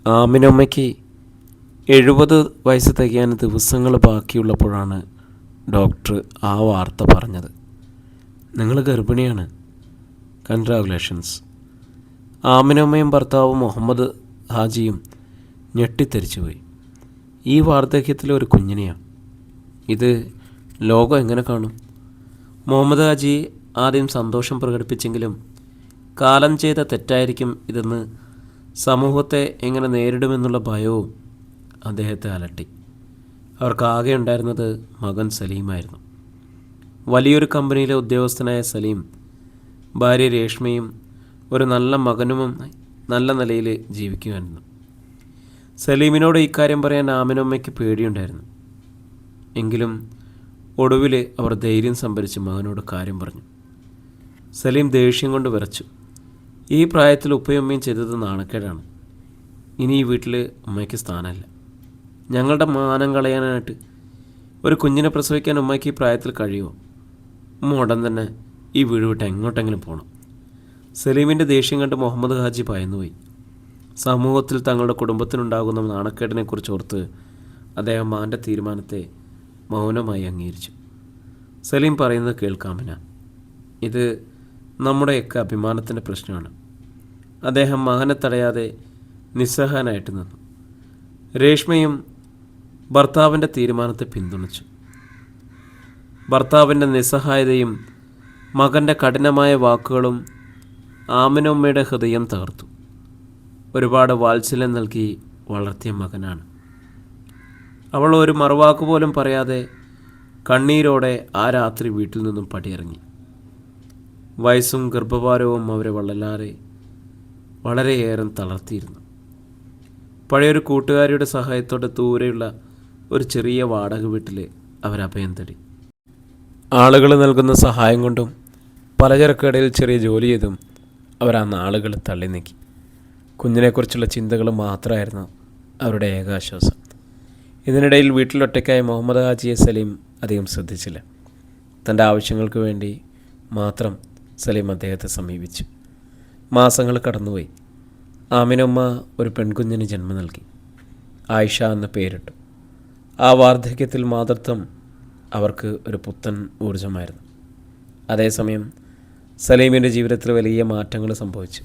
ആമിനമ്മയ്ക്ക് 70 വയസ്സ് തികയാൻ ദിവസങ്ങൾ ബാക്കിയുള്ളപ്പോഴാണ് ഡോക്ടർ ആ വാർത്ത പറഞ്ഞത്. നിങ്ങൾ ഗർഭിണിയാണ്, കൺഗ്രാജുലേഷൻസ്. ആമിനമ്മയും ഭർത്താവ് മുഹമ്മദ് ഹാജിയും ഞെട്ടിത്തെറിച്ചുപോയി. ഈ വാർദ്ധക്യത്തിലെ ഒരു കുഞ്ഞിനെയാണ്. ഇത് ലോകം എങ്ങനെ കാണും? മുഹമ്മദ് ഹാജി ആദ്യം സന്തോഷം പ്രകടിപ്പിച്ചെങ്കിലും കാലം ചെയ്ത തെറ്റായിരിക്കും ഇതെന്ന് സമൂഹത്തെ എങ്ങനെ നേരിടുമെന്നുള്ള ഭയവും അദ്ദേഹത്തെ അലട്ടി. അവർക്കാകെ ഉണ്ടായിരുന്നത് മകൻ സലീമായിരുന്നു. വലിയൊരു കമ്പനിയിലെ ഉദ്യോഗസ്ഥനായ സലീം ഭാര്യ രേഷ്മയും ഒരു നല്ല മകനും നല്ല നിലയിൽ ജീവിക്കുമായിരുന്നു. സലീമിനോട് ഇക്കാര്യം പറയാൻ ആമിനമ്മയ്ക്ക് പേടിയുണ്ടായിരുന്നു. എങ്കിലും ഒടുവിൽ അവർ ധൈര്യം സംഭരിച്ച് മകനോട് കാര്യം പറഞ്ഞു. സലീം ദേഷ്യം കൊണ്ട് വിറച്ചു. ഈ പ്രായത്തിൽ ഉപ്പയും ഉമ്മയും ചെയ്തത് നാണക്കേടാണ്. ഇനി ഈ വീട്ടിൽ ഉമ്മയ്ക്ക് സ്ഥാനമല്ല. ഞങ്ങളുടെ മാനം കളയാനായിട്ട് ഒരു കുഞ്ഞിനെ പ്രസവിക്കാൻ ഉമ്മയ്ക്ക് ഈ പ്രായത്തിൽ കഴിയുമോ? ഉമ്മ ഉടൻ തന്നെ ഈ വീട് വിട്ട് എങ്ങോട്ടെങ്കിലും പോകണം. സലീമിൻ്റെ ദേഷ്യം കണ്ട് മുഹമ്മദ് ഹാജി ഭയന്നുപോയി. സമൂഹത്തിൽ തങ്ങളുടെ കുടുംബത്തിനുണ്ടാകുന്ന നാണക്കേടിനെക്കുറിച്ച് ഓർത്ത് അദ്ദേഹം മകൻ്റെ തീരുമാനത്തെ മൗനമായി അംഗീകരിച്ചു. സലീം പറയുന്നത് കേൾക്കാമിന, ഇത് നമ്മുടെയൊക്കെ അഭിമാനത്തിൻ്റെ പ്രശ്നമാണ്. അദ്ദേഹം മകനെ തടയാതെ നിസ്സഹായനായിട്ട് നിന്നു. രേഷ്മയും ഭർത്താവിൻ്റെ തീരുമാനത്തെ പിന്തുണച്ചു. ഭർത്താവിൻ്റെ നിസ്സഹായതയും മകൻ്റെ കഠിനമായ വാക്കുകളും ആമിനമ്മയുടെ ഹൃദയം തകർത്തു. ഒരുപാട് വാത്സല്യം നൽകി വളർത്തിയ മകനാണ്. അവൾ ഒരു മറുവാക്ക് പോലും പറയാതെ കണ്ണീരോടെ ആ രാത്രി വീട്ടിൽ നിന്നും പടിയിറങ്ങി. വയസ്സും ഗർഭഭാരവും അവരെ വളരെയേറെ തളർത്തിയിരുന്നു. പഴയൊരു കൂട്ടുകാരിയുടെ സഹായത്തോടെ ദൂരെയുള്ള ഒരു ചെറിയ വാടക വീട്ടിൽ അവരഭയം തേടി. ആളുകൾ നൽകുന്ന സഹായം കൊണ്ടും പലചരക്കടയിൽ ചെറിയ ജോലി ചെയ്തും അവർ ആ നാളുകൾ തള്ളി നീക്കി. കുഞ്ഞിനെക്കുറിച്ചുള്ള ചിന്തകൾ മാത്രമായിരുന്നു അവരുടെ ഏകാശ്വാസം. ഇതിനിടയിൽ വീട്ടിലൊറ്റയ്ക്കായ മുഹമ്മദ് ഹാജിയെ സലീം അധികം ശ്രദ്ധിച്ചില്ല. തൻ്റെ ആവശ്യങ്ങൾക്ക് വേണ്ടി മാത്രം സലീം അദ്ദേഹത്തെ സമീപിച്ചു. മാസങ്ങൾ കടന്നുപോയി. ആമിനമ്മ ഒരു പെൺകുഞ്ഞിന് ജന്മം നൽകി. ആയിഷ എന്ന പേരിട്ടു. ആ വാർദ്ധക്യത്തിൽ മാതൃത്വം അവർക്ക് ഒരു പുത്തൻ ഊർജമായിരുന്നു. അതേസമയം സലീമിൻ്റെ ജീവിതത്തിൽ വലിയ മാറ്റങ്ങൾ സംഭവിച്ചു.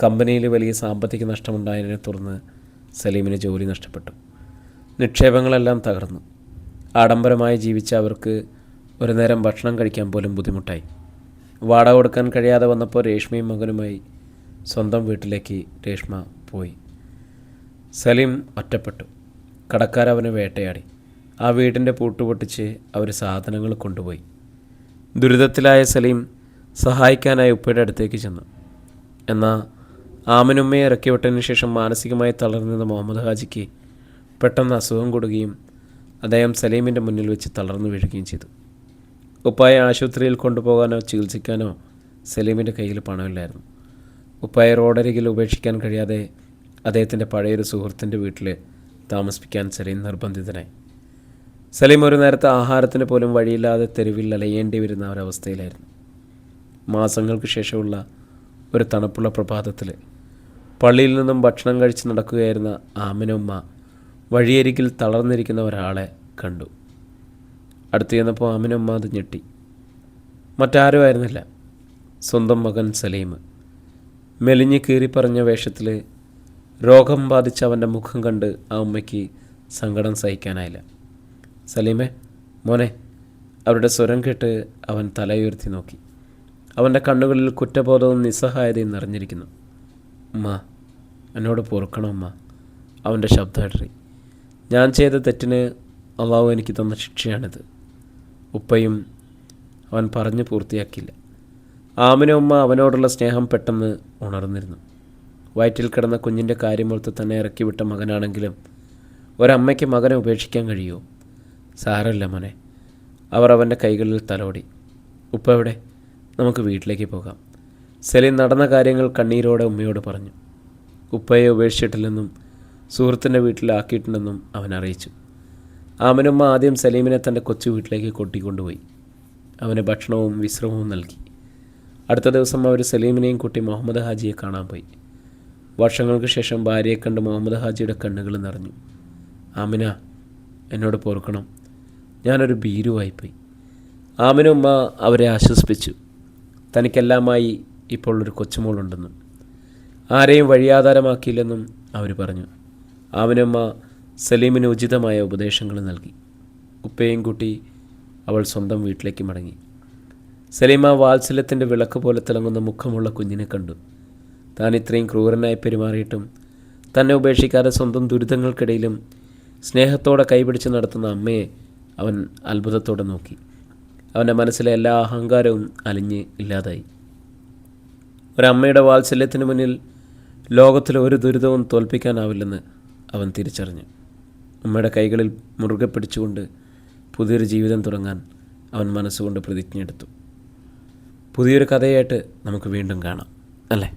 കമ്പനിയിൽ വലിയ സാമ്പത്തിക നഷ്ടമുണ്ടായതിനെ തുടർന്ന് സലീമിന് ജോലി നഷ്ടപ്പെട്ടു. നിക്ഷേപങ്ങളെല്ലാം തകർന്നു. ആഡംബരമായി ജീവിച്ച അവർക്ക് ഒരു നേരം ഭക്ഷണം കഴിക്കാൻ പോലും ബുദ്ധിമുട്ടായി. വാടക കൊടുക്കാൻ കഴിയാതെ വന്നപ്പോൾ രേഷ്മയും മകനുമായി സ്വന്തം വീട്ടിലേക്ക് രേഷ്മ പോയി. സലീം ഒറ്റപ്പെട്ടു. കടക്കാരവനെ വേട്ടയാടി. ആ വീടിൻ്റെ പൂട്ട് പൊട്ടിച്ച് അവർ സാധനങ്ങൾ കൊണ്ടുപോയി. ദുരിതത്തിലായ സലീം സഹായിക്കാനായി ഉപ്പയുടെ അടുത്തേക്ക് ചെന്നു. എന്നാൽ ആമിനുമ്മയെ ഇറക്കിവിട്ടതിന് ശേഷം മാനസികമായി തളർന്നിരുന്ന മുഹമ്മദ് ഹാജിക്ക് പെട്ടെന്ന് അസുഖം കൂടുകയും അദ്ദേഹം സലീമിൻ്റെ മുന്നിൽ വെച്ച് തളർന്നു വീഴുകയും ചെയ്തു. ഉപ്പായെ ആശുപത്രിയിൽ കൊണ്ടുപോകാനോ ചികിത്സിക്കാനോ സലീമിൻ്റെ കയ്യിൽ പണമില്ലായിരുന്നു. ഉപ്പായെ റോഡരികിൽ ഉപേക്ഷിക്കാൻ കഴിയാതെ അദ്ദേഹത്തിൻ്റെ പഴയൊരു സുഹൃത്തിൻ്റെ വീട്ടിൽ താമസിപ്പിക്കാൻ സലീം നിർബന്ധിതനായി. സലീം ഒരു നേരത്തെ ആഹാരത്തിന് പോലും വഴിയില്ലാതെ തെരുവിൽ അലയേണ്ടി വരുന്ന ഒരവസ്ഥയിലായിരുന്നു. മാസങ്ങൾക്ക് ശേഷമുള്ള ഒരു തണുപ്പുള്ള പ്രഭാതത്തിൽ പള്ളിയിൽ നിന്നും ഭക്ഷണം കഴിച്ച് നടക്കുകയായിരുന്ന ആമിനമ്മ വഴിയരികിൽ തളർന്നിരിക്കുന്ന ഒരാളെ കണ്ടു. അടുത്ത് ചെന്നപ്പോൾ ആമിനമ്മ അത് ഞെട്ടി. മറ്റാരും ആയിരുന്നില്ല, സ്വന്തം മകൻ സലീം. മെലിഞ്ഞ് കീറിപ്പറഞ്ഞ വേഷത്തിൽ രോഗം ബാധിച്ച അവൻ്റെ മുഖം കണ്ട് ആ അമ്മയ്ക്ക് സങ്കടം സഹിക്കാനായില്ല. സലീമേ, മോനെ. അവരുടെ സ്വരം കേട്ട് അവൻ തലയുയർത്തി നോക്കി. അവൻ്റെ കണ്ണുകളിൽ കുറ്റബോധവും നിസ്സഹായതയും നിറഞ്ഞിരിക്കുന്നു. ഉമ്മ, എന്നോട് പൊറുക്കണം ഉമ്മ. അവൻ്റെ ശബ്ദം ഇടറി. ഞാൻ ചെയ്ത തെറ്റിന് അള്ളാഹു എനിക്ക് തന്ന ശിക്ഷയാണിത്. ഉപ്പയും അവൻ പറഞ്ഞു പൂർത്തിയാക്കിയില്ല. ആമിനമ്മ അവനോടുള്ള സ്നേഹം പെട്ടെന്ന് ഉണർന്നിരുന്നു. വയറ്റിൽ കിടന്ന കുഞ്ഞിൻ്റെ കാര്യമോർത്ത് തന്നെ ഇറക്കിവിട്ട മകനാണെങ്കിലും ഒരമ്മയ്ക്ക് മകനെ ഉപേക്ഷിക്കാൻ കഴിയുമോ? സാരമില്ല മോനെ. അവർ അവൻ്റെ കൈകളിൽ തലോടി. ഉപ്പ എവിടെ? നമുക്ക് വീട്ടിലേക്ക് പോകാം. സലീം നടന്ന കാര്യങ്ങൾ കണ്ണീരോടെ ഉമ്മയോട് പറഞ്ഞു. ഉപ്പയെ ഉപേക്ഷിച്ചിട്ടില്ലെന്നും സുഹൃത്തിൻ്റെ വീട്ടിലാക്കിയിട്ടുണ്ടെന്നും അവൻ അറിയിച്ചു. ആമിനമ്മ ആദ്യം സലീമിനെ തൻ്റെ കൊച്ചു വീട്ടിലേക്ക് കൊട്ടിക്കൊണ്ടുപോയി. അവന് ഭക്ഷണവും വിശ്രമവും നൽകി. അടുത്ത ദിവസം അവർ സലീമിനെയും കൂട്ടി മുഹമ്മദ് ഹാജിയെ കാണാൻ പോയി. വർഷങ്ങൾക്ക് ശേഷം ഭാര്യയെ കണ്ട് മുഹമ്മദ് ഹാജിയുടെ കണ്ണുകൾ നിറഞ്ഞു. ആമിന, എന്നോട് പൊറുക്കണം, ഞാനൊരു ഭീരുവായിപ്പോയി. ആമിന ഉമ്മ അവരെ ആശ്വസിപ്പിച്ചു. തനിക്കെല്ലാമായി ഇപ്പോൾ ഒരു കൊച്ചുമോളുണ്ടെന്നും ആരെയും വഴിയാധാരമാക്കിയില്ലെന്നും അവർ പറഞ്ഞു. ആമിനമ്മ സലീമിന് ഉചിതമായ ഉപദേശങ്ങൾ നൽകി. ഉപ്പയും കൂട്ടി അവൾ സ്വന്തം വീട്ടിലേക്ക് മടങ്ങി. സലീം ആ വാത്സല്യത്തിൻ്റെ വിളക്ക് പോലെ തിളങ്ങുന്ന മുഖമുള്ള കുഞ്ഞിനെ കണ്ടു. താൻ ഇത്രയും ക്രൂരനായി പെരുമാറിയിട്ടും തന്നെ ഉപേക്ഷിക്കാതെ സ്വന്തം ദുരിതങ്ങൾക്കിടയിലും സ്നേഹത്തോടെ കൈപിടിച്ച് നടത്തുന്ന അമ്മയെ അവൻ അത്ഭുതത്തോടെ നോക്കി. അവൻ്റെ മനസ്സിലെ എല്ലാ അഹങ്കാരവും അലിഞ്ഞ് ഇല്ലാതായി. ഒരമ്മയുടെ വാത്സല്യത്തിന് മുന്നിൽ ലോകത്തിലെ ഒരു ദുരിതവും തോൽപ്പിക്കാനാവില്ലെന്ന് അവൻ തിരിച്ചറിഞ്ഞു. അമ്മയുടെ കൈകളിൽ മുറുകെ പിടിച്ചുകൊണ്ട് പുതിയൊരു ജീവിതം തുടങ്ങാൻ അവൻ മനസ്സുകൊണ്ട് പ്രതിജ്ഞയെടുത്തു. പുതിയൊരു കഥയായിട്ട് നമുക്ക് വീണ്ടും കാണാം, അല്ലേ?